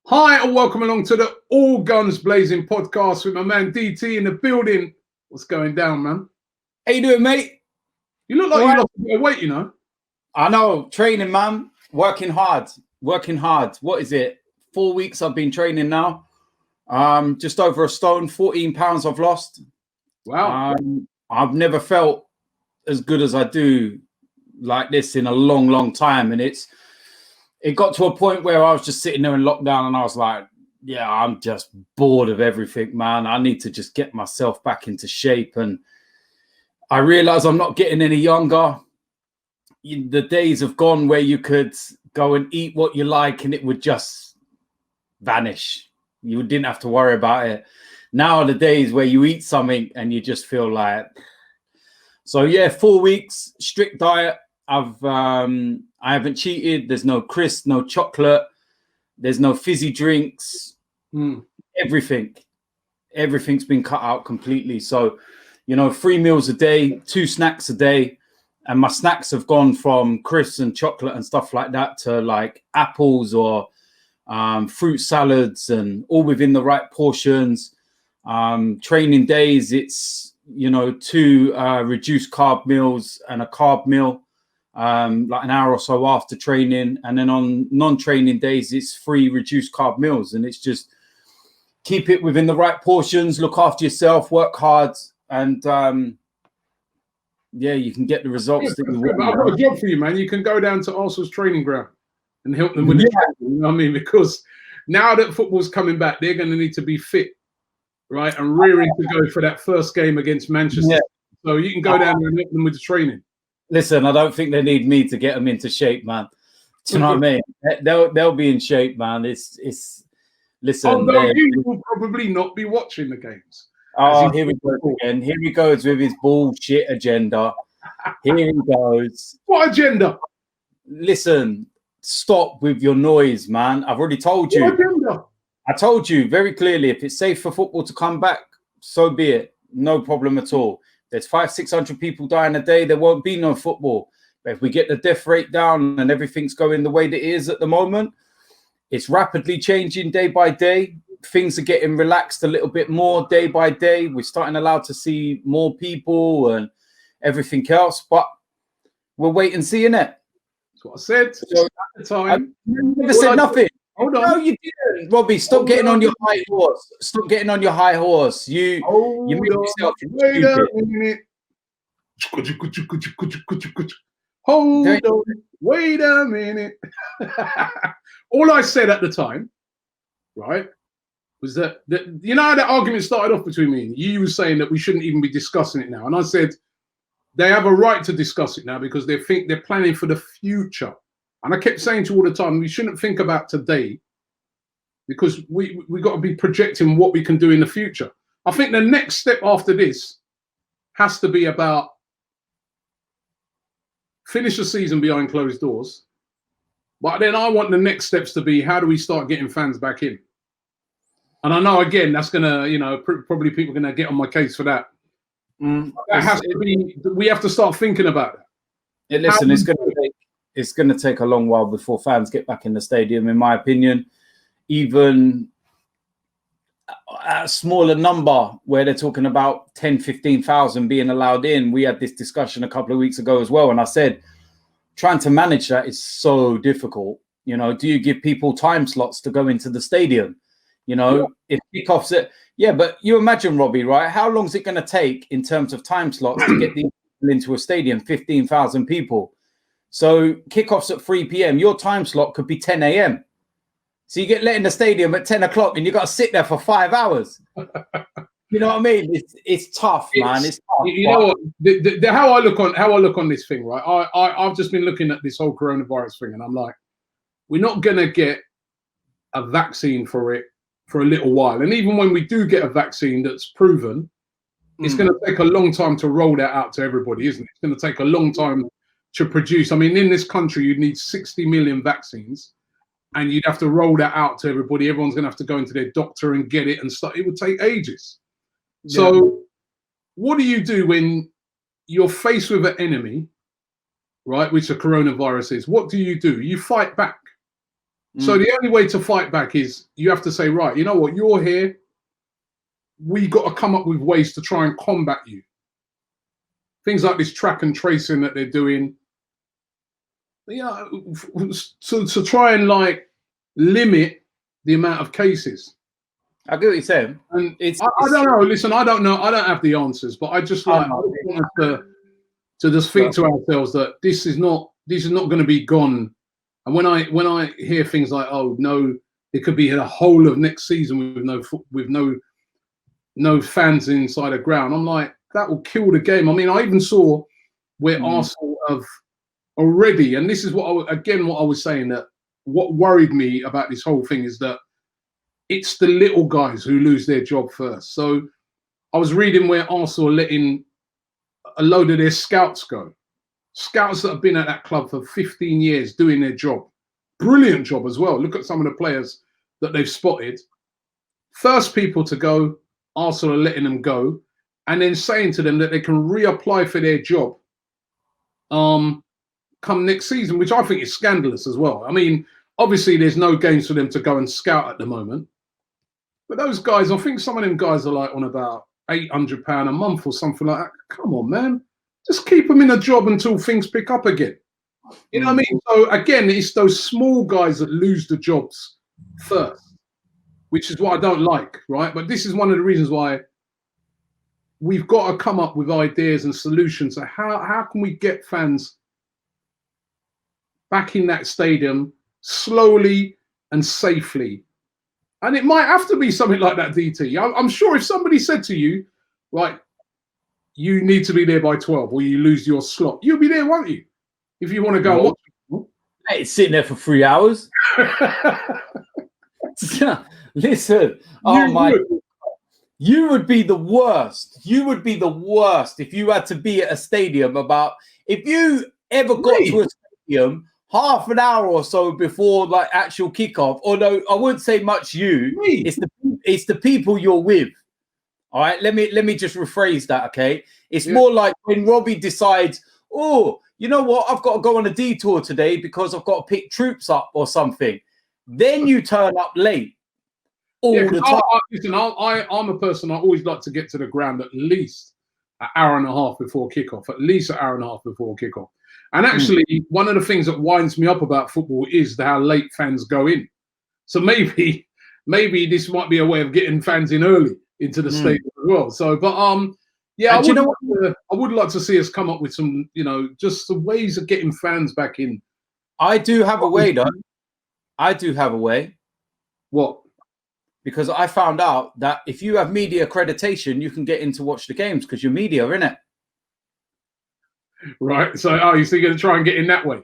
Hi and welcome along to the All Guns Blazing podcast with my man DT in the building. What's going down, man? How you doing, mate? You look like you lost a bit of weight, you know. I know, training, man. Working hard. What is it? 4 weeks I've been training now. Just over a stone, 14 pounds I've lost. Wow. I've never felt as good as I do like this in a long, long time. And it got to a point where I was just sitting there in lockdown and I was like, yeah, I'm just bored of everything, man. I need to just get myself back into shape. And I realized I'm not getting any younger. The days have gone where you could go and eat what you like and it would just vanish. You didn't have to worry about it. Now are the days where you eat something and you just feel like... So yeah, 4 weeks, strict diet. I haven't cheated. There's no crisp, no chocolate. There's no fizzy drinks. Everything's been cut out completely. So, 3 meals a day, 2 snacks a day. And my snacks have gone from crisps and chocolate and stuff like that to like apples or fruit salads, and all within the right portions. Training days, it's, 2 reduced carb meals and a carb meal, like an hour or so after training. And then on non-training days, it's 3 reduced carb meals. And it's just keep it within the right portions, look after yourself, work hard, and yeah, you can get the results that you want. But I've got a job for you, man. You can go down to Arsenal's training ground and help them with the training, you know what I mean? Because now that football's coming back, they're going to need to be fit, right? And rearing to go for that first game against Manchester. Yeah. So you can go down there and help them with the training. Listen, I don't think they need me to get them into shape, man. Do you know what I mean? They'll be in shape, man. It's listen. Although you will probably not be watching the games. Oh, here we go again. Here he goes with his bullshit agenda. Here he goes. What agenda? Listen, stop with your noise, man. I've already told you. What agenda? I told you very clearly, if it's safe for football to come back, so be it. No problem at all. There's 500-600 people dying a day. There won't be no football. But if we get the death rate down and everything's going the way that it is at the moment, it's rapidly changing day by day. Things are getting relaxed a little bit more day by day. We're starting allowed to see more people and everything else, but we'll wait and see, innit? That's what I said at the time. I never said nothing. Hold on. No, you didn't, Robbie. Stop getting on your high horse. Stop getting on your high horse. You make yourself Wait a minute. Hold on. Wait a minute. All I said at the time, right, was that how that argument started off between me and you were saying that we shouldn't even be discussing it now. And I said they have a right to discuss it now because they think they're planning for the future. And I kept saying to you all the time, we shouldn't think about today because we got to be projecting what we can do in the future. I think the next step after this has to be about finish the season behind closed doors. But then I want the next steps to be, how do we start getting fans back in? And I know, again, that's going to, probably people are going to get on my case for that. That has to be, we have to start thinking about it. Listen, it's going to take a long while before fans get back in the stadium, in my opinion. Even a smaller number where they're talking about 10, 15,000 being allowed in. We had this discussion a couple of weeks ago as well. And I said, trying to manage that is so difficult. Do you give people time slots to go into the stadium? If kickoffs it, but you imagine, Robbie, right? How long is it going to take in terms of time slots to get these people into a stadium? 15,000 people. So kickoffs at 3 p.m. Your time slot could be 10 a.m. So you get let in the stadium at 10 o'clock and you got to sit there for 5 hours. You know what I mean? It's tough, man. It's tough. You know what? How I look on this thing, right? I've just been looking at this whole coronavirus thing, and I'm like, we're not gonna get a vaccine for it for a little while. And even when we do get a vaccine that's proven, it's going to take a long time to roll that out to everybody, isn't it? It's going to take a long time to produce. I mean, in this country, you'd need 60 million vaccines, and you'd have to roll that out to everybody. Everyone's going to have to go into their doctor and get it and stuff. It would take ages. Yeah. So what do you do when you're faced with an enemy, right, which the coronavirus is? What do? You fight back. So the only way to fight back is you have to say, right, you know what, you're here. We got to come up with ways to try and combat you. Things like this track and tracing that they're doing, to try and like limit the amount of cases. I get what you're saying. And I don't know. Listen, I don't know. I don't have the answers, but I just like to just think to ourselves that this is not going to be gone. And when I hear things like, oh no, it could be the whole of next season with no fans inside a ground, I'm like, that will kill the game. I mean, I even saw where Arsenal have already, and this is what I was saying, that what worried me about this whole thing is that it's the little guys who lose their job first. So I was reading where Arsenal are letting a load of their scouts go. Scouts that have been at that club for 15 years doing their job. Brilliant job as well. Look at some of the players that they've spotted. First people to go, Arsenal are letting them go, and then saying to them that they can reapply for their job come next season, which I think is scandalous as well. I mean, obviously there's no games for them to go and scout at the moment. But those guys, I think some of them guys are like on about £800 a month or something like that. Come on, man. Just keep them in a job until things pick up again. You know what I mean? So again, it's those small guys that lose the jobs first, which is what I don't like, right? But this is one of the reasons why we've got to come up with ideas and solutions. So how can we get fans back in that stadium slowly and safely? And it might have to be something like that, DT. I'm sure if somebody said to you, right, you need to be there by 12 or you lose your slot, you'll be there, won't you? If you want to go and watch. Hey, it's sitting there for 3 hours. Listen, you would be the worst. You would be the worst if you had to be at a stadium if you ever got to a stadium half an hour or so before like actual kickoff, although I wouldn't say much it's the people you're with. All right, let me just rephrase that, okay? It's more like when Robbie decides, oh, you know what, I've got to go on a detour today because I've got to pick troops up or something. Then you turn up late all the time. Listen, I'm a person, I always like to get to the ground at least an hour and a half before kickoff, And actually, one of the things that winds me up about football is how late fans go in. So maybe this might be a way of getting fans in early into the stadium as well. So, but I would like to see us come up with some, just some ways of getting fans back in. I do have a way, though. I do have a way. What? Because I found out that if you have media accreditation, you can get in to watch the games because you're media, innit? Right. So, you're still going to try and get in that way?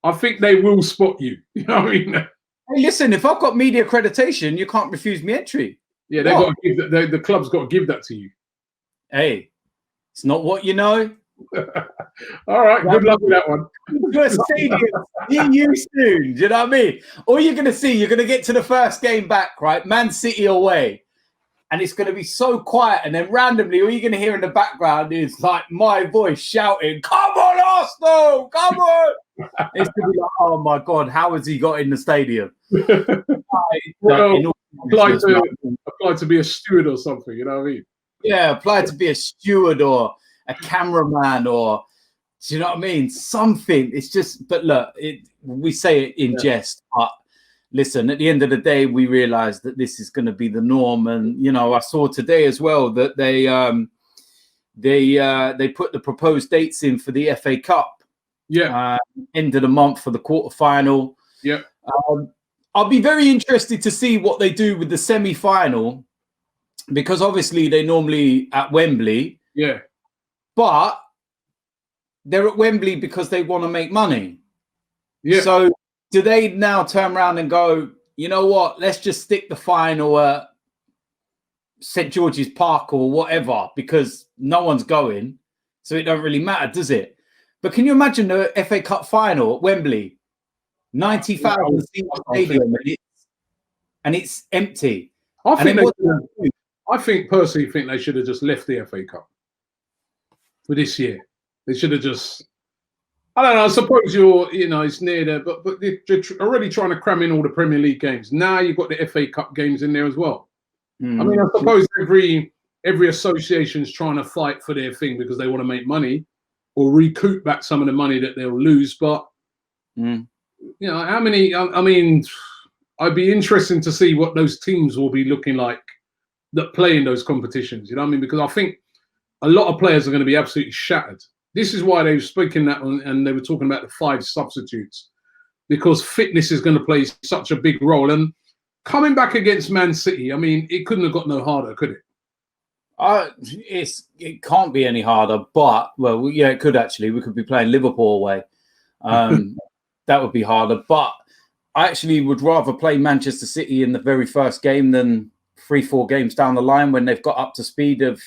I think they will spot you. You know what I mean? Hey, listen, if I've got media accreditation, you can't refuse me entry. Yeah, they've got to give that. The club's got to give that to you. Hey, it's not what you know. All right, good luck with that one. Stadium, see you soon. Do you know what I mean? All you're going to get to the first game back, right? Man City away. And it's going to be so quiet. And then randomly, all you're going to hear in the background is like my voice shouting, "Come on, Arsenal! Come on!" It's going to be like, oh my God, how has he got in the stadium? Apply to be a steward or something, you know what I mean? Yeah, apply to be a steward or a cameraman or, do you know what I mean? Something. It's just, but look, we say it in jest, but listen, at the end of the day, we realize that this is going to be the norm. And, I saw today as well that they put the proposed dates in for the FA Cup. Yeah. End of the month for the quarterfinal. Yeah. I'll be very interested to see what they do with the semi-final because obviously they're normally at Wembley. Yeah. But they're at Wembley because they want to make money. Yeah. So do they now turn around and go, you know what, let's just stick the final at St. George's Park or whatever because no one's going. So it don't really matter, does it? But can you imagine the FA Cup final at Wembley? 90,000 seat stadium and it's empty. I personally think they should have just left the FA Cup for this year. They should have just I don't know. I suppose it's near there, but they're already trying to cram in all the Premier League games. Now you've got the FA Cup games in there as well. I mean, I suppose every association's trying to fight for their thing because they want to make money or recoup back some of the money that they'll lose. But how many? I mean, I'd be interested to see what those teams will be looking like that play in those competitions. You know what I mean? Because I think a lot of players are going to be absolutely shattered. This is why they were speaking that, and they were talking about the 5 substitutes, because fitness is going to play such a big role. And coming back against Man City, I mean, it couldn't have got no harder, could it? It can't be any harder, but it could actually. We could be playing Liverpool away. That would be harder. But I actually would rather play Manchester City in the very first game than 3-4 games down the line when they've got up to speed of,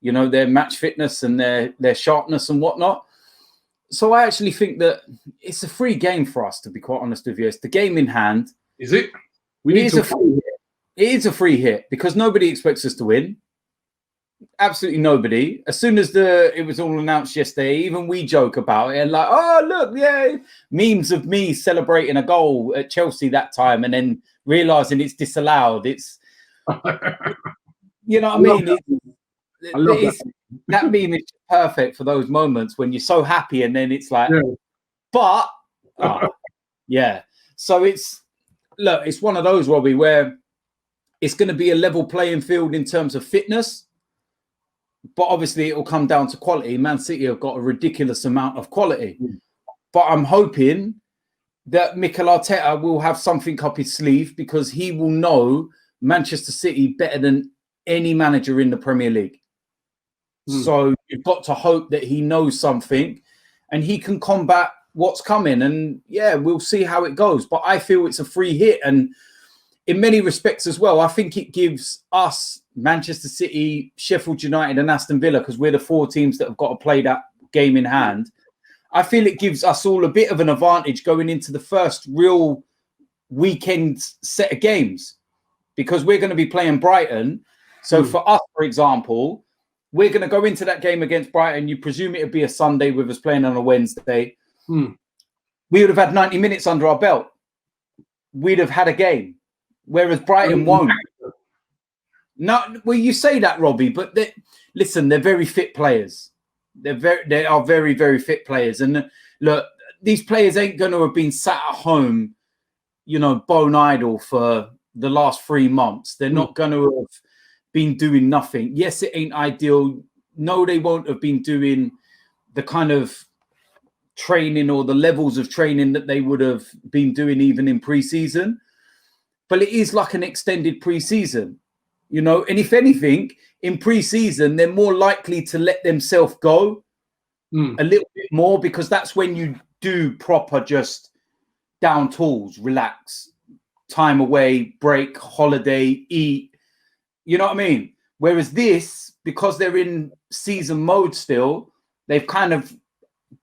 their match fitness and their sharpness and whatnot. So I actually think that it's a free game for us, to be quite honest with you. It's the game in hand. Is it? It is a free hit because nobody expects us to win. Absolutely nobody. As soon as it was all announced yesterday, even we joke about it and like, oh, look, yeah, memes of me celebrating a goal at Chelsea that time and then realizing it's disallowed. It's, you know what I mean? That meme is perfect for those moments when you're so happy and then it's like, but, yeah. So it's one of those, Robbie, where it's going to be a level playing field in terms of fitness. But obviously, it will come down to quality. Man City have got a ridiculous amount of quality. But I'm hoping that Mikel Arteta will have something up his sleeve because he will know Manchester City better than any manager in the Premier League. So you've got to hope that he knows something and he can combat what's coming. And, we'll see how it goes. But I feel it's a free hit. And in many respects as well, I think it gives us Manchester City, Sheffield United and Aston Villa, because we're the 4 teams that have got to play that game in hand. I feel it gives us all a bit of an advantage going into the first real weekend set of games because we're going to be playing Brighton. So for us, for example, we're going to go into that game against Brighton. You presume it would be a Sunday with us playing on a Wednesday. We would have had 90 minutes under our belt. We'd have had a game, whereas Brighton won't. No, well, you say that, Robbie, but listen, they're very fit players. They are very, very fit players. And look, these players ain't going to have been sat at home, bone idle for the last 3 months. They're not going to have been doing nothing. Yes, it ain't ideal. No, they won't have been doing the kind of training or the levels of training that they would have been doing even in pre-season. But it is like an extended pre-season. And if anything, in pre-season, they're more likely to let themselves go a little bit more because that's when you do proper just down tools, relax, time away, break, holiday, eat. You know what I mean? Whereas this, because they're in season mode still, they've kind of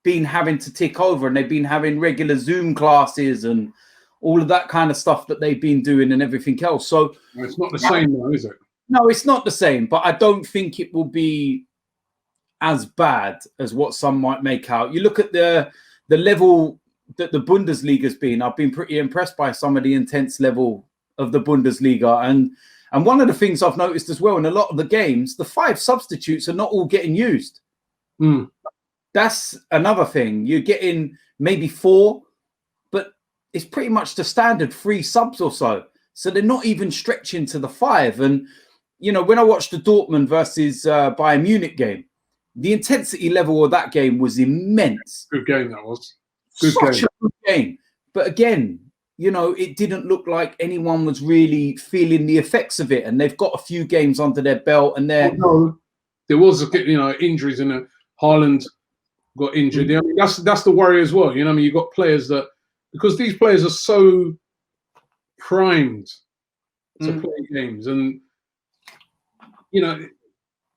been having to tick over and they've been having regular Zoom classes and all of that kind of stuff that they've been doing and everything else. So it's not the same though, is it? No, it's not the same, but I don't think it will be as bad as what some might make out. You look at the level that the Bundesliga has been. I've been pretty impressed by some of the intense level of the Bundesliga. And one of the things I've noticed as well in a lot of the games, the 5 substitutes are not all getting used. That's another thing. You're getting maybe 4, but it's pretty much the standard 3 subs or so. So they're not even stretching to the 5. And, when I watched the Dortmund versus Bayern Munich game, the intensity level of that game was immense. Good game, that was. Such a good game. But again, it didn't look like anyone was really feeling the effects of it. And they've got a few games under their belt and they're... There was, injuries in Haaland got injured. I mean, that's the worry as well. You've got players that... Because these players are so primed to play games. And,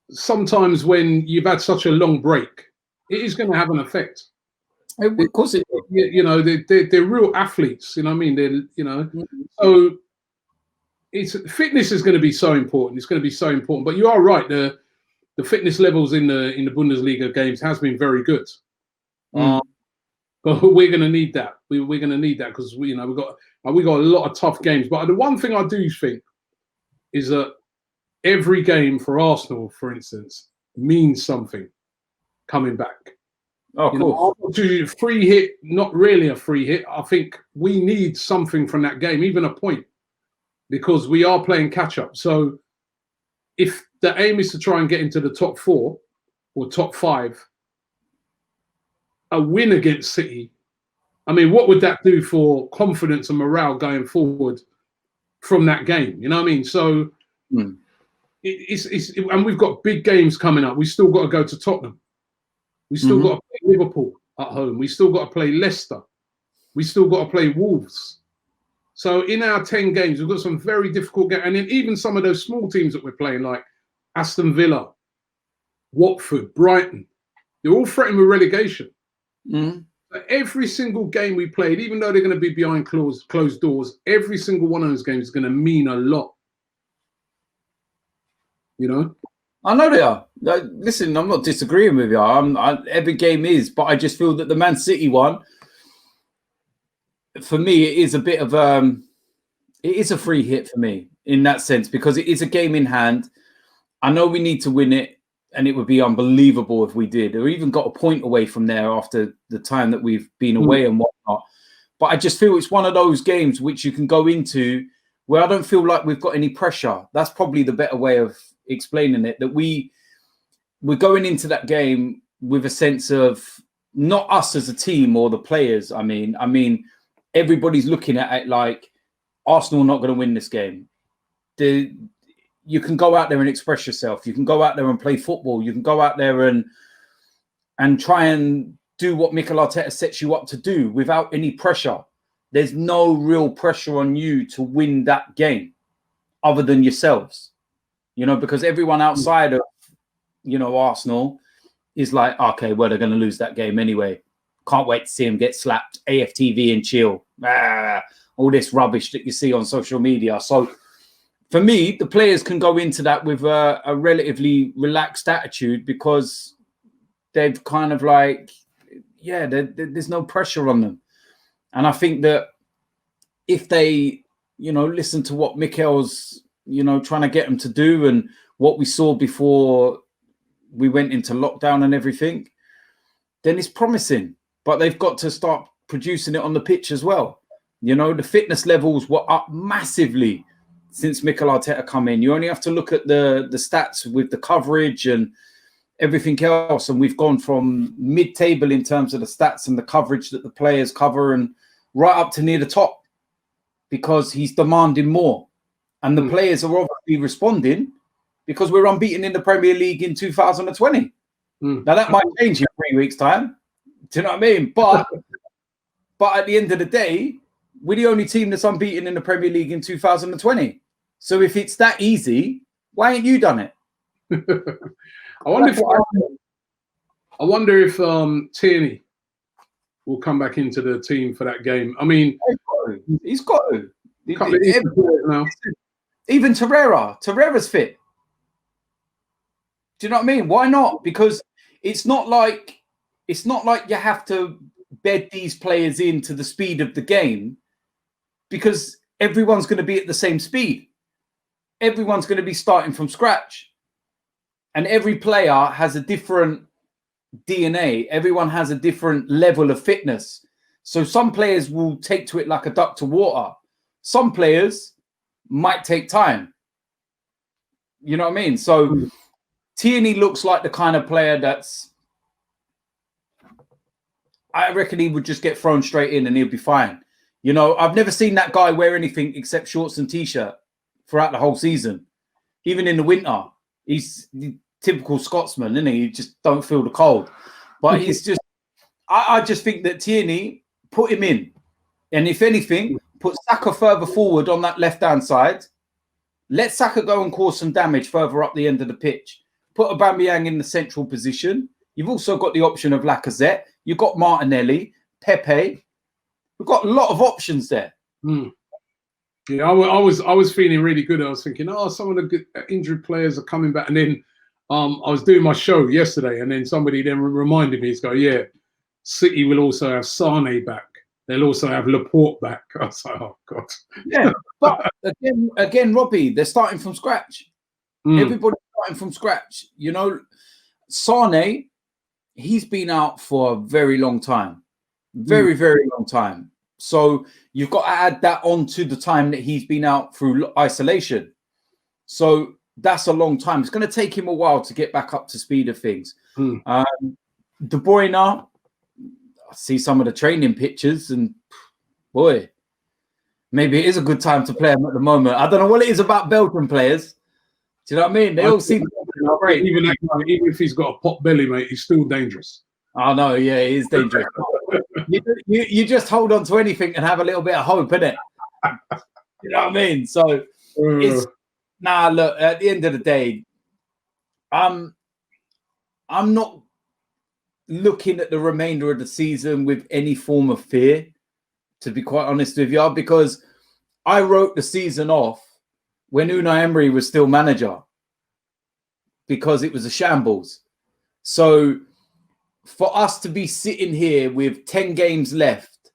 sometimes when you've had such a long break, it is going to have an effect. Of course it is. They're real athletes, you know what I mean? So fitness is going to be so important. It's going to be so important. But you are right. The fitness levels in the Bundesliga games has been very good. But we're going to need that. We're going to need that because we got a lot of tough games. But the one thing I do think is that every game for Arsenal, for instance, means something coming back. Oh, cool. To free hit, not really a free hit. I think we need something from that game, even a point, because we are playing catch up. So if the aim is to try and get into the top 4 or top 5, a win against City, I mean, what would that do for confidence and morale going forward from that game? You know what I mean? So it's and we've got big games coming up. We still got to go to Tottenham. We still got to play Liverpool at home. We still got to play Leicester. We still got to play Wolves. So in our 10 games, we've got some very difficult games. And then even some of those small teams that we're playing, like Aston Villa, Watford, Brighton, they're all threatened with relegation. But every single game we played, even though they're going to be behind closed doors, every single one of those games is going to mean a lot. You know? I know they are. Listen, I'm not disagreeing with you. Every game is, but I just feel that the Man City one, for me, it is a bit of it is a free hit for me in that sense, because it is a game in hand. I know we need to win it, and it would be unbelievable if we did, or even got a point away from there after the time that we've been away and whatnot. But I just feel it's one of those games which you can go into where I don't feel like we've got any pressure. That's probably the better way of explaining it, that we're going into that game with a sense of not us as a team or the players. I mean, everybody's looking at it like Arsenal are not going to win this game. You can go out there and express yourself. You can go out there and play football. You can go out there and try and do what Mikel Arteta sets you up to do without any pressure. There's no real pressure on you to win that game other than yourselves, because everyone outside of, Arsenal is like, okay, well, they're going to lose that game anyway. Can't wait to see them get slapped, AFTV and chill. All this rubbish that you see on social media. So, for me, the players can go into that with a relatively relaxed attitude because they've kind of like, there's no pressure on them. And I think that if they, listen to what Mikel's, trying to get them to do and what we saw before we went into lockdown and everything, then it's promising. But they've got to start producing it on the pitch as well. The fitness levels were up massively since Mikel Arteta come in. You only have to look at the stats with the coverage and everything else. And we've gone from mid-table in terms of the stats and the coverage that the players cover and right up to near the top because he's demanding more. And the players are obviously responding because we're unbeaten in the Premier League in 2020. Now, that might change in 3 weeks' time. Do you know what I mean? But at the end of the day, we're the only team that's unbeaten in the Premier League in 2020. So if it's that easy, why ain't you done it? I wonder if Tierney will come back into the team for that game. I mean, he's got to. Even Torreira's fit. Do you know what I mean? Why not? Because it's not like you have to bed these players into the speed of the game, because everyone's going to be at the same speed. Everyone's going to be starting from scratch. And every player has a different DNA. Everyone has a different level of fitness. So some players will take to it like a duck to water. Some players might take time. You know what I mean? So Tierney looks like the kind of player I reckon he would just get thrown straight in and he'll be fine. I've never seen that guy wear anything except shorts and T-shirt throughout the whole season. Even in the winter, he's the typical Scotsman, isn't he? You just don't feel the cold. But he's just, I just think that Tierney, put him in. And if anything, put Saka further forward on that left-hand side. Let Saka go and cause some damage further up the end of the pitch. Put Aubameyang in the central position. You've also got the option of Lacazette. You've got Martinelli, Pepe. We've got a lot of options there. Yeah, I was feeling really good. I was thinking, some of the good injured players are coming back. And then I was doing my show yesterday, and then somebody then reminded me, City will also have Sane back. They'll also have Laporte back. I was like, oh God. Yeah, but again, Robbie, they're starting from scratch. Everybody's starting from scratch. You know, Sane, he's been out for a very long time. Very, very long time. So you've got to add that on to the time that he's been out through isolation. So that's a long time. It's going to take him a while to get back up to speed of things. De Bruyne, I see some of the training pictures and boy, maybe it is a good time to play him at the moment. I don't know what it is about Belgian players. Do you know what I mean? They all seem great. Even if he's got a pot belly, mate, he's still dangerous. Oh no, yeah, he is dangerous. you just hold on to anything and have a little bit of hope, innit? You know what I mean? So it's look, at the end of the day, I'm not looking at the remainder of the season with any form of fear, to be quite honest with you, because I wrote the season off when Unai Emery was still manager because it was a shambles. So for us to be sitting here with 10 games left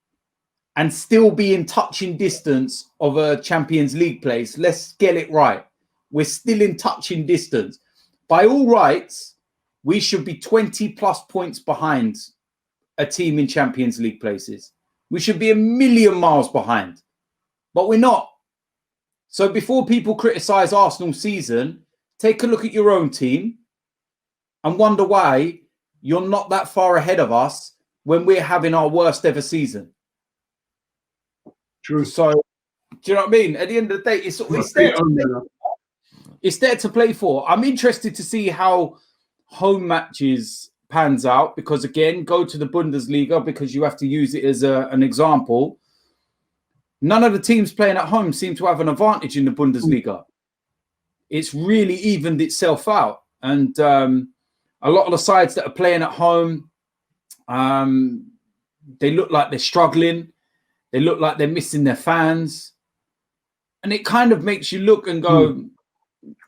and still be in touching distance of a Champions League place, let's get it right. We're still in touching distance. By all rights, we should be 20 plus points behind a team in Champions League places. We should be a million miles behind, but we're not. So before people criticize Arsenal's season, take a look at your own team and wonder why you're not that far ahead of us when we're having our worst ever season. True. So, do you know what I mean? At the end of the day, it's there to play for. I'm interested to see how home matches pans out because, again, go to the Bundesliga because you have to use it as an example. None of the teams playing at home seem to have an advantage in the Bundesliga. It's really evened itself out. And a lot of the sides that are playing at home, they look like they're struggling. They look like they're missing their fans. And it kind of makes you look and go,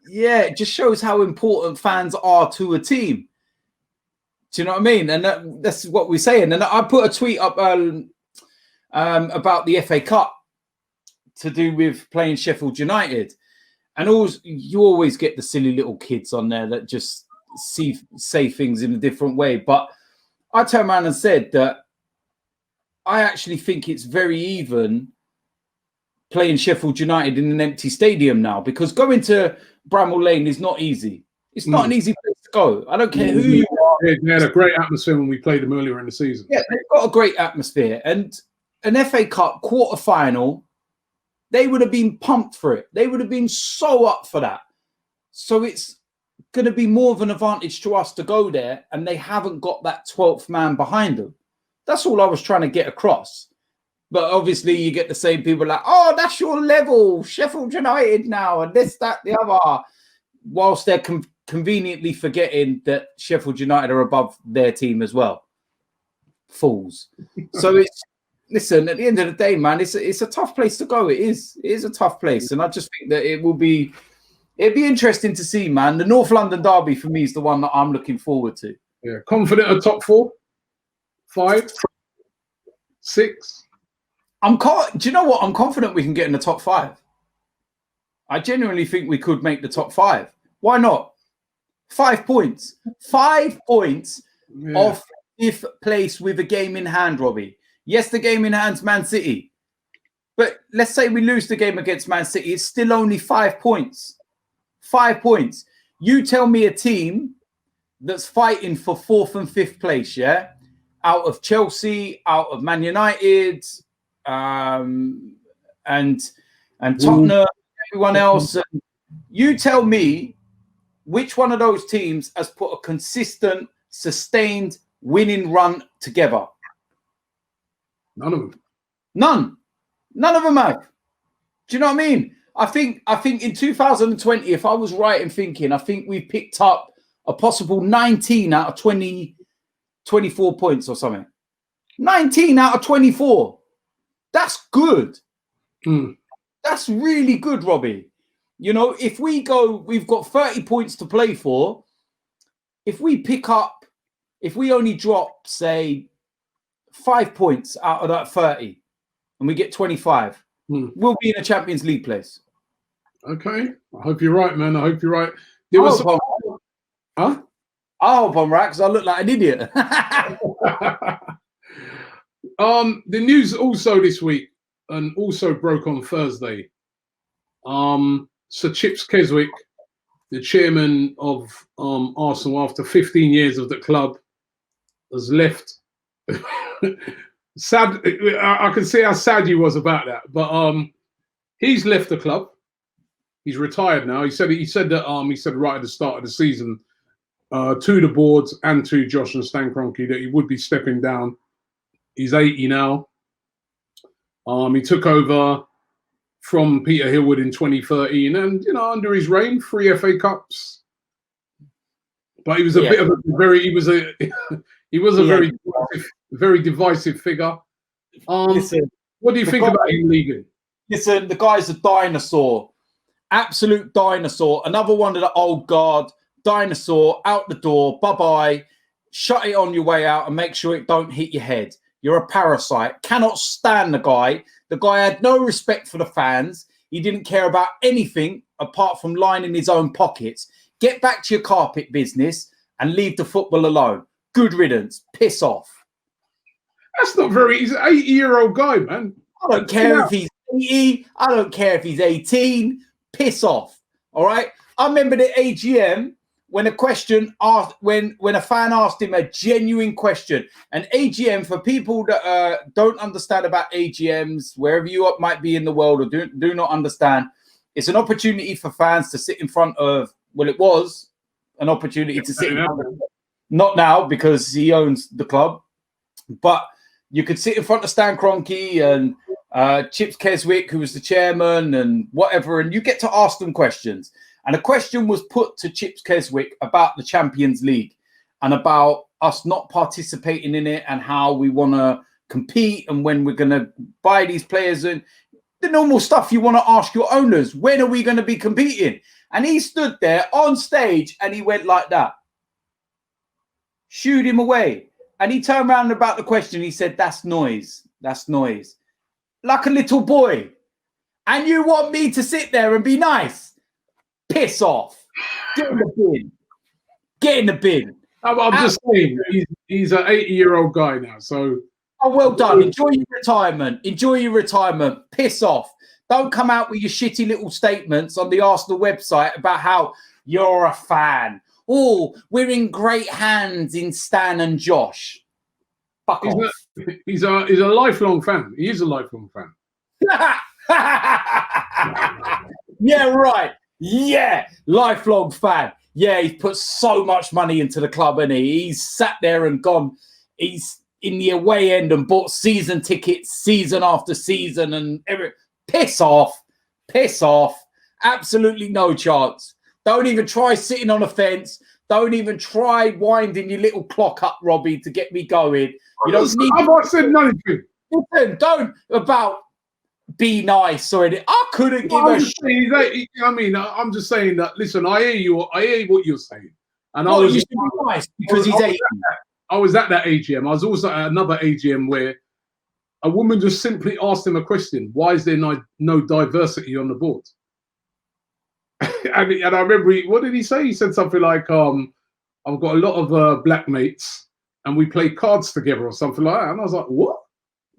yeah, it just shows how important fans are to a team. Do you know what I mean? And that's what we're saying. And I put a tweet up about the FA Cup to do with playing Sheffield United. And you always get the silly little kids on there that just say things in a different way. But I turned around and said that I actually think it's very even playing Sheffield United in an empty stadium now, because going to Bramall Lane is not easy. It's not an easy place to go. I don't care who you are. They had a great atmosphere when we played them earlier in the season. Yeah, they've got a great atmosphere. And an FA Cup quarter-final, they would have been pumped for it. They would have been so up for that. So it's going to be more of an advantage to us to go there, and they haven't got that 12th man behind them. That's all I was trying to get across. But obviously you get the same people like, oh, that's your level, Sheffield United now, and this, that, the other, whilst they're conveniently forgetting that Sheffield United are above their team as well. Fools. So listen, at the end of the day, man, it's a tough place to go. It is a tough place. And I just think that it'd be interesting to see, man. The North London derby for me is the one that I'm looking forward to. Yeah, confident of top 4, 5, 6. Do you know what? I'm confident we can get in the top 5. I genuinely think we could make the top 5. Why not? 5 points. 5 points off 5th place with a game in hand, Robbie. Yes, the game in hand's Man City. But let's say we lose the game against Man City. It's still only 5 points. 5 points. You tell me a team that's fighting for 4th and 5th place, yeah? Out of Chelsea, out of Man United, and Tottenham, everyone else. And you tell me which one of those teams has put a consistent, sustained winning run together. None of them. None of them have. Do you know what I mean? I think in 2020, if I was right in thinking, I think we picked up a possible 19 out of 24 points or something. 19 out of 24. That's good. That's really good, Robbie. You know, if we go, we've got 30 points to play for. If we only drop, say, 5 points out of that 30 and we get 25, we'll be in a Champions League place. Okay. I hope you're right, man. I hope you're right. I hope I'm right because I look like an idiot. The news also this week and also broke on Thursday. Sir Chips Keswick, the chairman of Arsenal, after 15 years of the club, has left. Sad. I can see how sad he was about that, but he's left the club. He's retired now. He said that right at the start of the season to the boards and to Josh and Stan Kroenke that he would be stepping down. He's 80 now. He took over from Peter Hillwood in 2013, and under his reign, 3 FA Cups. But he was a very divisive figure. Listen, what do you think about him leaving? Listen, the guy's a dinosaur, absolute dinosaur. Another one of the old guard, dinosaur, out the door, bye-bye. Shut it on your way out and make sure it don't hit your head. You're a parasite. Cannot stand the guy. The guy had no respect for the fans. He didn't care about anything apart from lining his own pockets. Get back to your carpet business and leave the football alone. Good riddance. Piss off. That's not very... He's an 80-year-old guy, man. I don't care if he's 80. I don't care if he's 18. Piss off. All right? I remember the AGM when a fan asked him a genuine question. An AGM, for people that don't understand about AGMs, wherever you might be in the world or do not understand, it's an opportunity for fans to sit in front of, well, it was an opportunity to sit in front of, not now because he owns the club, but you could sit in front of Stan Kroenke and Chips Keswick, who was the chairman and whatever, and you get to ask them questions. And a question was put to Chips Keswick about the Champions League and about us not participating in it and how we want to compete and when we're going to buy these players and the normal stuff you want to ask your owners. When are we going to be competing? And he stood there on stage and he went like that. Shooed him away. And he turned around about the question. He said, that's noise. That's noise. Like a little boy. And you want me to sit there and be nice? Piss off. Get in the bin. Get in the bin. I'm just saying, he's an 80-year-old guy now, so... Oh, well done. Enjoy your retirement. Enjoy your retirement. Piss off. Don't come out with your shitty little statements on the Arsenal website about how you're a fan. Oh, we're in great hands in Stan and Josh. Fuck off. He's a lifelong fan. He is a lifelong fan. Yeah, right. Yeah, lifelong fan. Yeah, he's put so much money into the club, and he's sat there and gone. He's in the away end and bought season tickets season after season and piss off. Piss off. Absolutely no chance. Don't even try sitting on a fence. Don't even try winding your little clock up, Robbie, to get me going. You don't need. I've not said nothing. Listen, don't about be nice or anything. I couldn't give a shit. I'm just saying that. Listen, I hear you. I hear what you're saying, and you should be nice because he's 80. I was at that AGM. I was also at another AGM where a woman just simply asked him a question: why is there no diversity on the board? and I remember, what did he say? He said something like, I've got a lot of black mates and we play cards together or something like that. And I was like, what?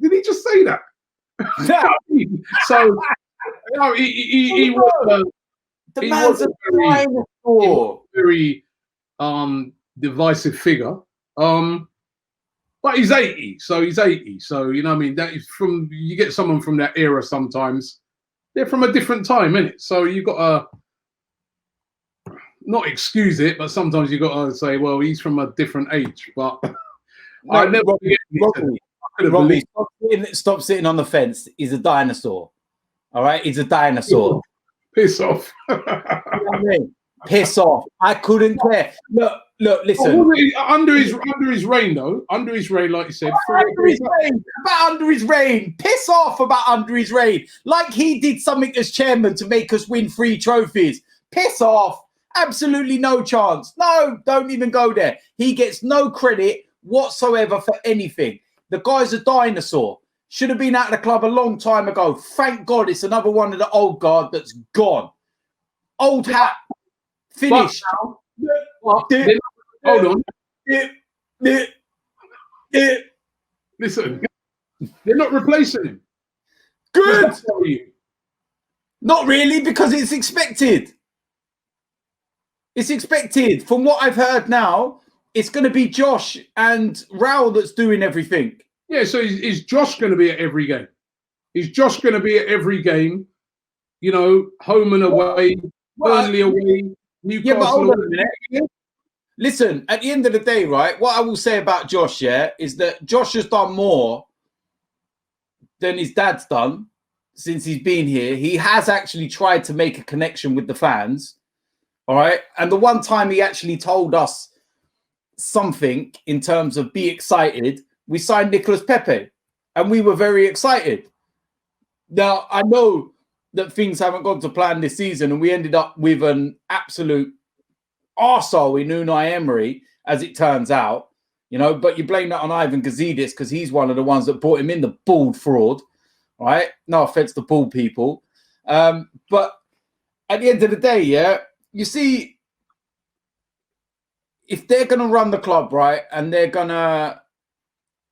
Did he just say that? So, he was a very divisive figure. But he's 80, so he's 80. So, you know what I mean? That is you get someone from that era sometimes. They're from a different time, innit? So you've got to not excuse it, but sometimes you've got to say, well, he's from a different age. But I never Robbie, stop sitting on the fence. He's a dinosaur. All right? He's a dinosaur. Piss off. You know what I mean? Piss off. I couldn't care. Look, listen. Under his reign, though. Under his reign, like you said. Under his reign. Piss off about under his reign. Like he did something as chairman to make us win 3 trophies. Piss off. Absolutely no chance. No, don't even go there. He gets no credit whatsoever for anything. The guy's a dinosaur. Should have been out of the club a long time ago. Thank God it's another one of the old guard that's gone. Old hat. Finished. Hold on. Listen, they're not replacing him. Good. Not really, because it's expected. It's expected. From what I've heard now, it's going to be Josh and Raul that's doing everything. Yeah, so is Josh going to be at every game? Is Josh going to be at every game? You know, home and away, Burnley away, Newcastle away. Listen, at the end of the day, right, what I will say about Josh, is that Josh has done more than his dad's done since he's been here. He has actually tried to make a connection with the fans, all right? And the one time he actually told us something in terms of be excited, we signed Nicolas Pepe, and we were very excited. Now, I know that things haven't gone to plan this season, and we ended up with an absolute arsehole in Unai Emery, as it turns out, you know, but you blame that on Ivan Gazidis because he's one of the ones that brought him in, the bald fraud, right? No offense to bald people. But at the end of the day, you see, if they're going to run the club, right, and they're going to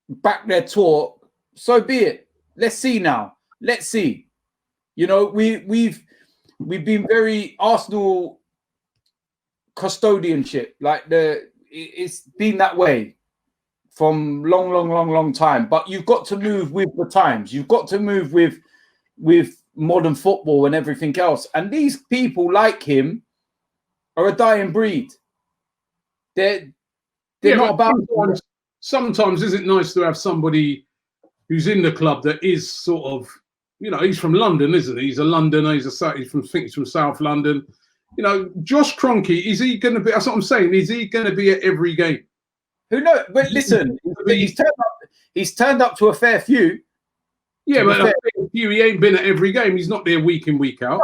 back their talk, so be it. Let's see now. Let's see. You know, we've been very Arsenal custodianship, like it's been that way from long time. But you've got to move with the times. You've got to move with modern football and everything else. And these people like him are a dying breed. They're not about. Sometimes isn't it nice to have somebody who's in the club that is sort of, you know, he's from London, isn't he? He's a Londoner. He's from South London. You know, Josh Kroenke, is he going to be? That's what I'm saying. Is he going to be at every game? Who knows? But listen, he's turned up to a fair few. Yeah, but a fair few, he ain't been at every game. He's not there week in, week out.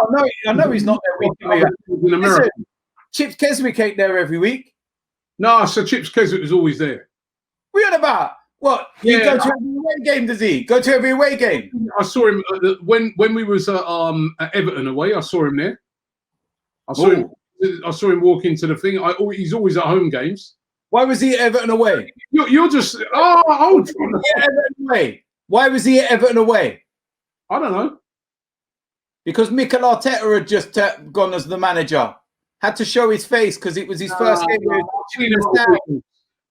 I know he's not there week in, week out. In America. Listen, Chips Keswick ain't there every week. No, so Chips Keswick was always there. What about? What? You go to every away game, does he? Go to every away game? I saw him when we was at Everton away. I saw him there. I saw him walk into the thing. He's always at home games. Why was he at Everton away? You're just hold on. Everton away. Why was he at Everton away? I don't know. Because Mikel Arteta had just gone as the manager. Had to show his face because it was his first game.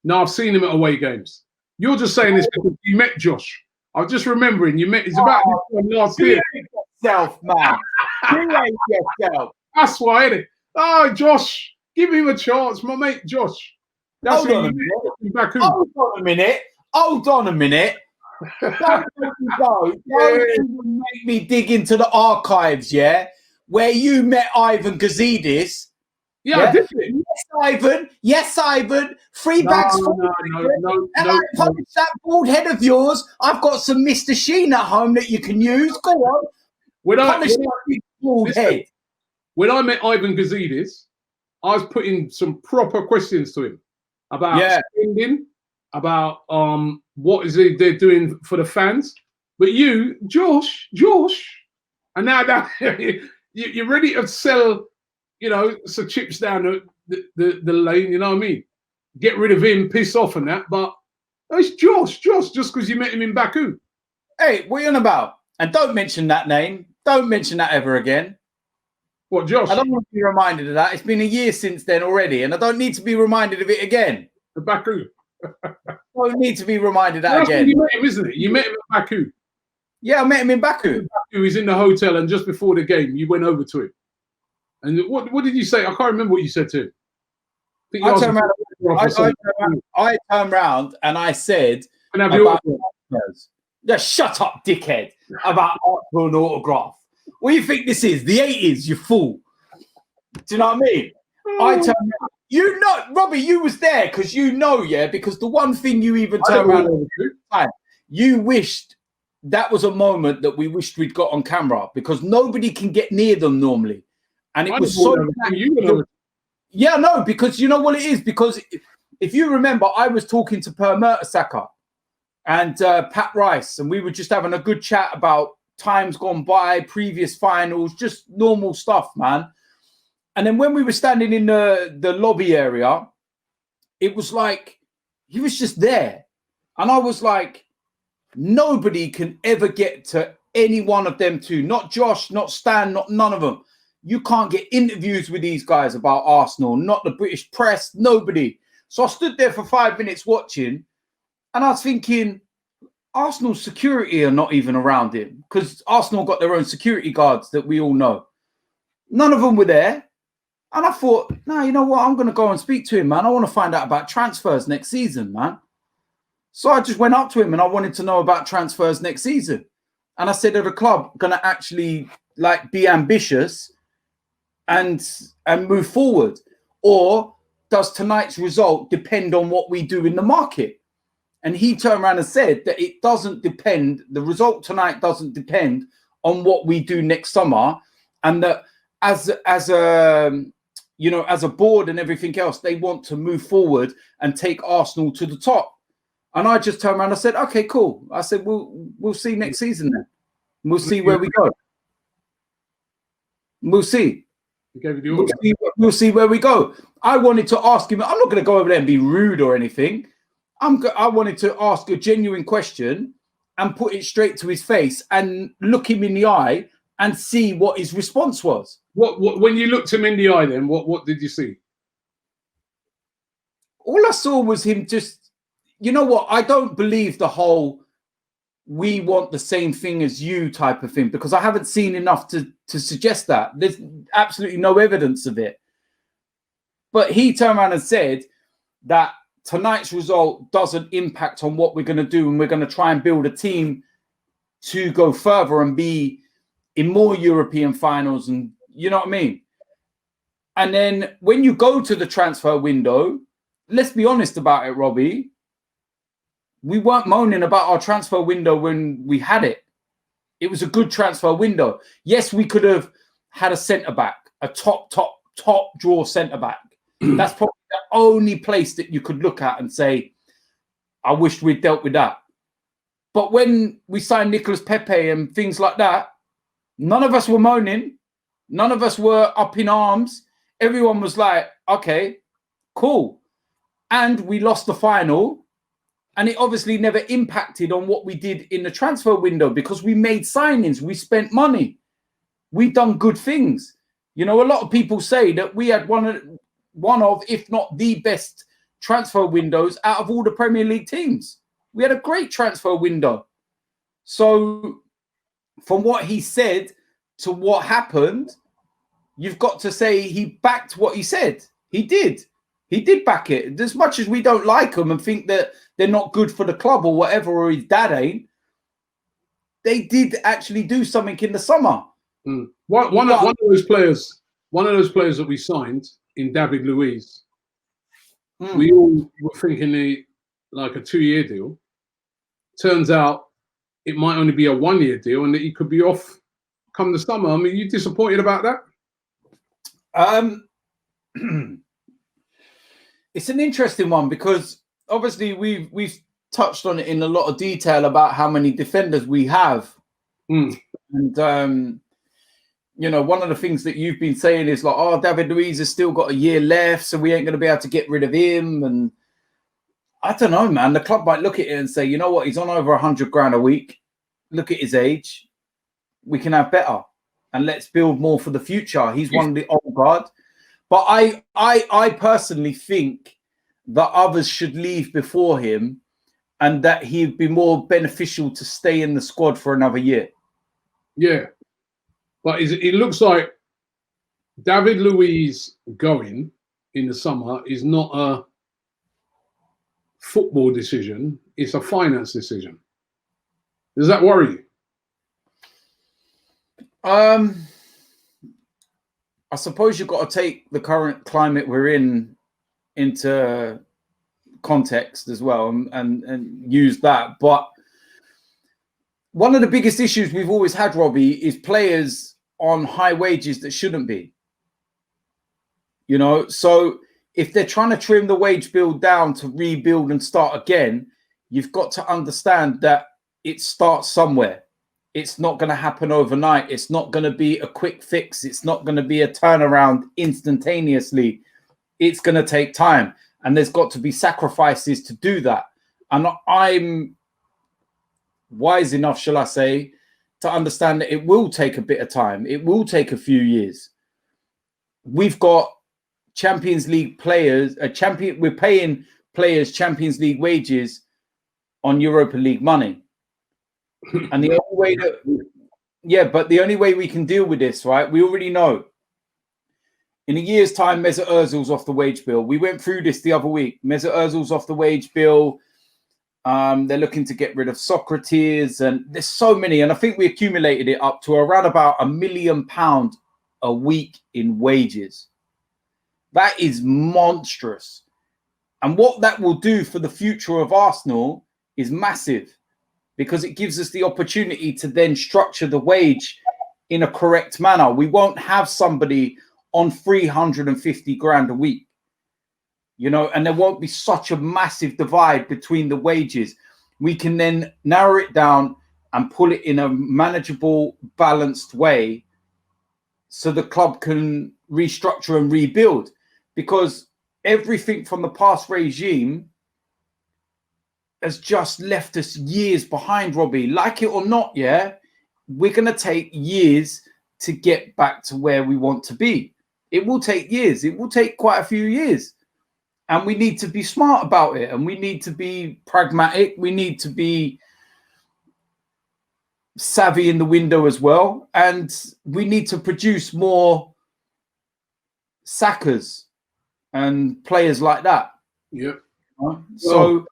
I've seen him at away games. You're just saying this because you met Josh. I'm just remembering you met. It's about this time last year. Yourself, man. Behave yourself. That's why, isn't it? Oh, Josh, give him a chance, my mate Josh. Hold on a minute. Don't even make me dig into the archives, where you met Ivan Gazidis. Yeah, I did it. Yes, Ivan. Three bags full. No. I punched that bald head of yours. I've got some Mr. Sheen at home that you can use. Go on. When I met Ivan Gazidis, I was putting some proper questions to him about spending, about what is it they're doing for the fans. But you, Josh, and now you're ready to sell, you know, so Chips down the lane, you know what I mean? Get rid of him, piss off and that. But it's Josh, just because you met him in Baku. Hey, what are you on about? And don't mention that name. Don't mention that ever again. What, Josh? I don't want to be reminded of that. It's been a year since then already, and I don't need to be reminded of it again. The Baku. I don't need to be reminded that again. You met him, isn't it? You met him at Baku. Yeah, I met him in Baku. He's in the hotel, and just before the game, you went over to him. And what did you say? I can't remember what you said to him. I turned around and I said, shut up, dickhead, about an autograph. What do you think this is? The 80s, you fool. Do you know what I mean? I turned around. You know, Robbie, you was there because you know, because the one thing you even turned around, you wished that was a moment that we wished we'd got on camera because nobody can get near them normally. And it was so... Yeah, no, because you know what it is? Because if you remember, I was talking to Per Mertesacker and Pat Rice, and we were just having a good chat about times gone by, previous finals, just normal stuff, man. And then when we were standing in the lobby area, it was like he was just there. And I was like, nobody can ever get to any one of them two. Not Josh, not Stan, not none of them. You can't get interviews with these guys about Arsenal, not the British press, nobody. So I stood there for 5 minutes watching, and I was thinking, Arsenal's security are not even around him, because Arsenal got their own security guards that we all know. None of them were there. And I thought, no, you know what? I'm going to go and speak to him, man. I want to find out about transfers next season, man. So I just went up to him and I wanted to know about transfers next season. And I said, are the club going to actually like be ambitious and move forward? Or does tonight's result depend on what we do in the market? And he turned around and said that it doesn't depend. The result tonight doesn't depend on what we do next summer. And that as a board and everything else, they want to move forward and take Arsenal to the top. And I just turned around and I said, okay, cool. I said, we'll see next season then. We'll see where we go. We'll see. We'll see where we go. I wanted to ask him. I'm not going to go over there and be rude or anything. I wanted to ask a genuine question and put it straight to his face and look him in the eye and see what his response was. What when you looked him in the eye, then what did you see? All I saw was him just, you know what? I don't believe the whole we want the same thing as you type of thing, because I haven't seen enough to suggest that. There's absolutely no evidence of it. But he turned around and said that tonight's result doesn't impact on what we're going to do, and we're going to try and build a team to go further and be in more European finals, and you know what I mean? And then when you go to the transfer window, let's be honest about it, Robbie. We weren't moaning about our transfer window when we had it. It was a good transfer window. Yes, we could have had a centre-back, a top draw centre-back. That's probably the only place that you could look at and say, I wish we'd dealt with that. But when we signed Nicolas Pepe and things like that, none of us were moaning. None of us were up in arms. Everyone was like, okay, cool. And we lost the final. And it obviously never impacted on what we did in the transfer window, because we made signings. We spent money. We done good things. You know, a lot of people say that we had one of, if not the best transfer windows out of all the Premier League teams. We had a great transfer window. So from what he said to what happened, you've got to say he backed what he said. He did. He did back it. As much as we don't like them and think that they're not good for the club or whatever, or his dad ain't, they did actually do something in the summer. One of those players that we signed in David Luiz, we all were thinking like a 2-year deal. Turns out it might only be a 1-year deal, and that he could be off come the summer. I mean, you disappointed about that? It's an interesting one, because obviously we've touched on it in a lot of detail about how many defenders we have. And, you know, one of the things that you've been saying is like, oh, David Luiz has still got a year left, so we ain't going to be able to get rid of him. And I don't know, man. The club might look at it and say, you know what? He's on over 100 grand a week. Look at his age. We can have better. And let's build more for the future. He's one of the old guard. But I personally think that others should leave before him, and that he'd be more beneficial to stay in the squad for another year. Yeah. But it looks like David Luiz going in the summer is not a football decision. It's a finance decision. Does that worry you? I suppose you've got to take the current climate we're in into context as well, and use that. But one of the biggest issues we've always had, Robbie, is players on high wages that shouldn't be. You know, so if they're trying to trim the wage bill down to rebuild and start again, you've got to understand that it starts somewhere. It's not going to happen overnight. It's not going to be a quick fix. It's not going to be a turnaround instantaneously. It's going to take time. And there's got to be sacrifices to do that. And I'm wise enough, shall I say, to understand that it will take a bit of time. It will take a few years. We've got Champions League players, we're paying players Champions League wages on Europa League money. And the only way but the only way we can deal with this, right? We already know. In a year's time, Mesut Ozil's off the wage bill. We went through this the other week. Mesut Ozil's off the wage bill. They're looking to get rid of Socrates, and there's so many. And I think we accumulated it up to around about £1 million a week in wages. That is monstrous. And what that will do for the future of Arsenal is massive, because it gives us the opportunity to then structure the wage in a correct manner. We won't have somebody on 350 grand a week, you know, and there won't be such a massive divide between the wages. We can then narrow it down and pull it in a manageable, balanced way so the club can restructure and rebuild, because everything from the past regime has just left us years behind, Robbie. Like it or not, yeah, we're going to take years to get back to where we want to be. It will take years. It will take quite a few years. And we need to be smart about it. And we need to be pragmatic. We need to be savvy in the window as well. And we need to produce more Sakas and players like that. Yeah. So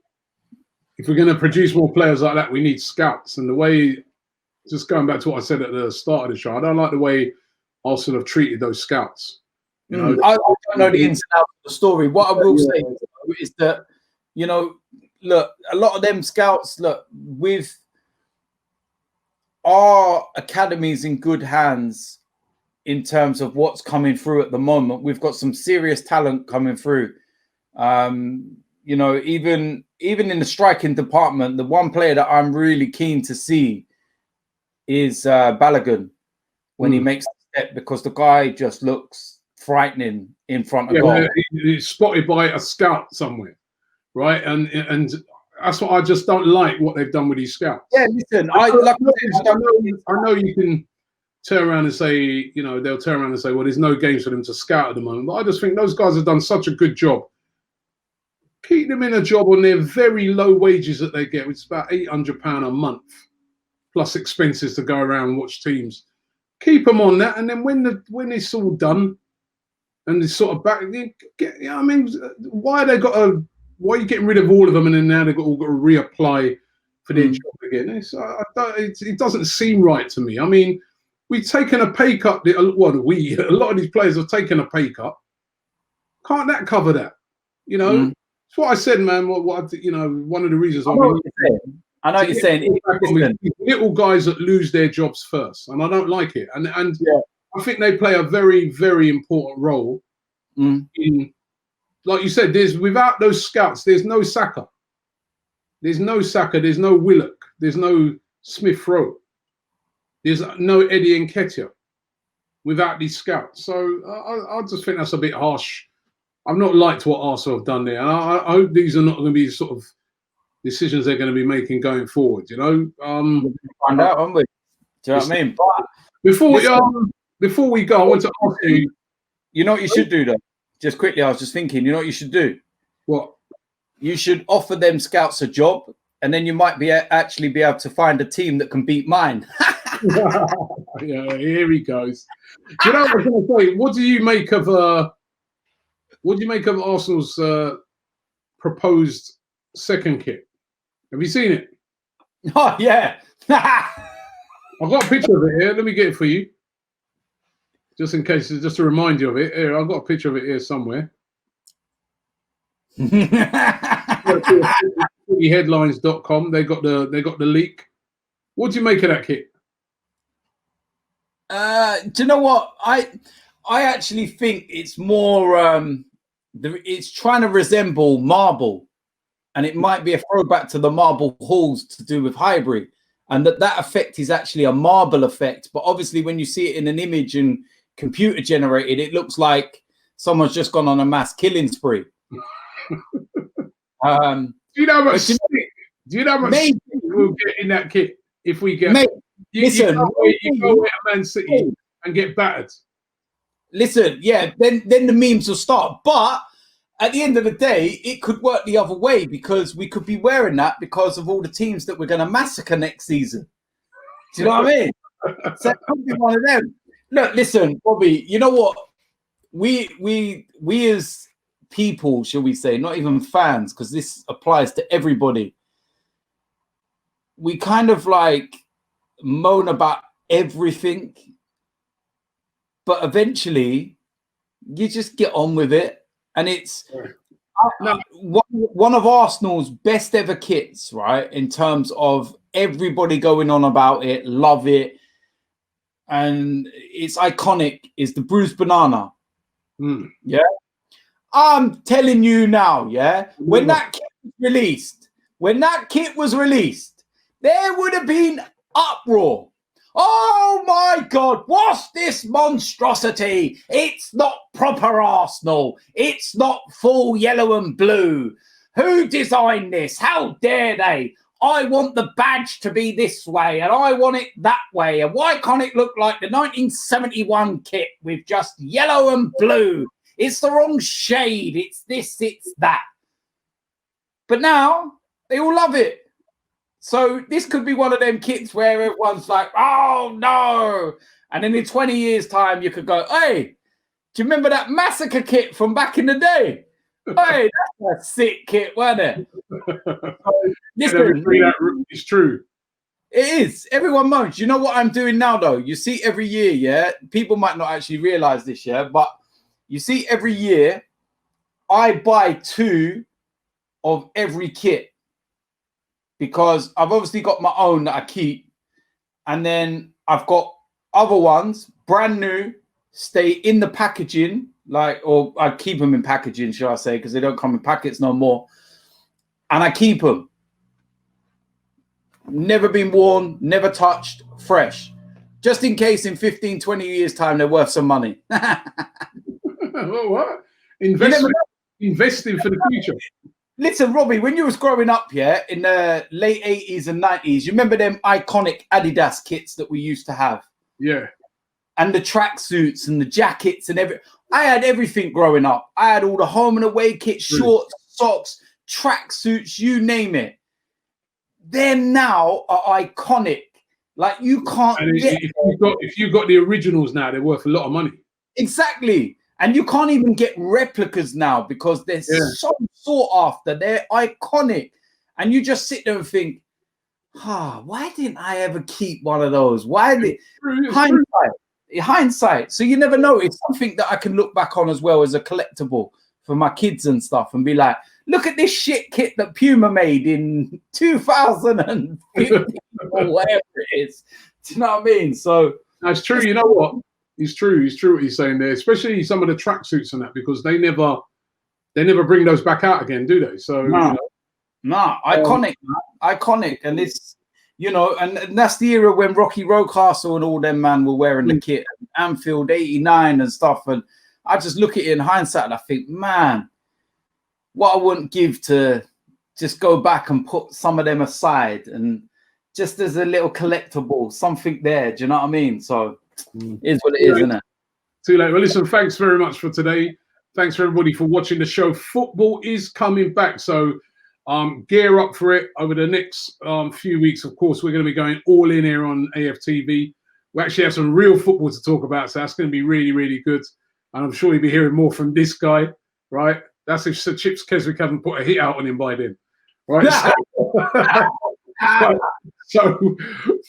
if we're going to produce more players like that, we need scouts. And the way, just going back to what I said at the start of the show, I don't like the way Arsenal have treated those scouts. You know, I don't know the ins and outs of the story. What I will say is that, you know, look, a lot of them scouts, look, with our academies in good hands in terms of what's coming through at the moment. We've got some serious talent coming through. You know, even in the striking department, the one player that I'm really keen to see is Balogun when he makes the step, because the guy just looks frightening in front of goal. He's spotted by a scout somewhere, right? And that's what I just don't like, what they've done with these scouts. Yeah, listen, I know you can turn around and say, you know, they'll turn around and say, well, there's no games for them to scout at the moment. But I just think those guys have done such a good job. Keep them in a job on their very low wages that they get, which is about £800 a month, plus expenses to go around and watch teams. Keep them on that, and then when it's all done, and it's sort of back, I mean, why are you getting rid of all of them, and then now they've all got to reapply for their job again? It doesn't seem right to me. I mean, we've taken a pay cut. A lot of these players have taken a pay cut. Can't that cover that? You know, it's what I said, man. What you know, one of the reasons I know what you're saying. Little guys that lose their jobs first, and I don't like it. And yeah. I think they play a very, very important role in, like you said, without those scouts, there's no Saka. There's no Saka, there's no Willock, there's no Smith Rowe, there's no Eddie Nketiah without these scouts. So I just think that's a bit harsh. I've not liked what Arsenal have done there. And I hope these are not going to be sort of decisions they're going to be making going forward, you know. We'll find out, aren't we? Do you know what I mean? But before we go, I want to ask you. You know what you should do, though? Just quickly, I was just thinking, you know what you should do? What? You should offer them scouts a job, and then you might actually be able to find a team that can beat mine. Yeah, here he goes. Do you know what I was going to say? What do you make of Arsenal's proposed second kit? Have you seen it? Oh, yeah. I've got a picture of it here. Let me get it for you. Just in case, just to remind you of it. Here, I've got a picture of it here somewhere. Headlines.com. They got the leak. What do you make of that kit? Do you know what? I actually think it's more it's trying to resemble marble. and it might be a throwback to the marble halls to do with Highbury, and that effect is actually a marble effect. But obviously, when you see it in an image and computer generated, it looks like someone's just gone on a mass killing spree. Do you know how much? Do you know how much we'll get in that kit if we get? You go away to Man City and get battered. Listen, yeah, then the memes will start. But at the end of the day, it could work the other way, because we could be wearing that because of all the teams that we're going to massacre next season. Do you know what I mean? So it could be one of them. Look, listen, Bobby, you know what? We as people, shall we say, not even fans, because this applies to everybody, we kind of like moan about everything, but eventually you just get on with it. And it's one of Arsenal's best ever kits, right? In terms of everybody going on about it, love it, and it's iconic, is the bruised banana. Yeah, I'm telling you now, yeah, when that kit was released, there would have been uproar. Oh my God, what's this monstrosity? It's not proper Arsenal. It's not full yellow and blue. Who designed this? How dare they? I want the badge to be this way, and I want it that way. And why can't it look like the 1971 kit with just yellow and blue? It's the wrong shade. It's this, it's that. But now they all love it. So this could be one of them kits where everyone's like, oh no. And then in 20 years' time, you could go, hey, do you remember that massacre kit from back in the day? Hey, that's a sick kit, wasn't it? Listen, it's true. It is. Everyone moans. You know what I'm doing now, though? You see every year, yeah? People might not actually realize this, yeah? But you see every year, I buy 2 of every kit, because I've obviously got my own that I keep, and then I've got other ones, brand new, stay in the packaging, or I keep them in packaging, shall I say, because they don't come in packets no more, and I keep them. Never been worn, never touched, fresh. Just in case in 15, 20 years' time, they're worth some money. What? Investing for the future. Listen, Robbie, when you was growing up, yeah, in the late 80s and 90s, you remember them iconic Adidas kits that we used to have? Yeah. And the tracksuits and the jackets and everything. I had everything growing up. I had all the home and away kits, shorts, socks, tracksuits, you name it. Them now are iconic. Like, you can't get... If you've got the originals now, they're worth a lot of money. Exactly. And you can't even get replicas now because they're so sought after. They're iconic. And you just sit there and think, why didn't I ever keep one of those? Why did hindsight. So you never know. It's something that I can look back on as well as a collectible for my kids and stuff and be like, look at this shit kit that Puma made in 2015 or whatever it is. Do you know what I mean? So that's true. You know what? It's true. It's true what you're saying there, especially some of the tracksuits and that, because they never bring those back out again, do they? So iconic, iconic, and it's and that's the era when Rocky Rocastle and all them man were wearing the kit, Anfield '89 and stuff. And I just look at it in hindsight and I think, man, what I wouldn't give to just go back and put some of them aside and just as a little collectible, something there. Do you know what I mean? So. Is what it is, isn't it? Too late. Well, listen, thanks very much for today. Thanks for everybody for watching the show. Football is coming back, so gear up for it over the next few weeks. Of course, we're going to be going all in here on AFTV. We actually have some real football to talk about, so that's going to be really, really good. And I'm sure you'll be hearing more from this guy, right? That's if Sir Chips Keswick haven't put a hit out on him by then, right? So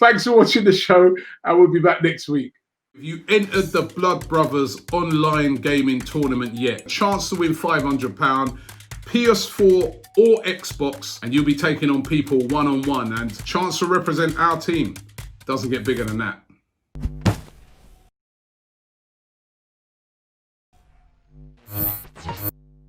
thanks for watching the show, and we'll be back next week. If you entered the Blood Brothers online gaming tournament yet, chance to win £500, PS4 or Xbox, and you'll be taking on people one-on-one, and chance to represent our team. Doesn't get bigger than that.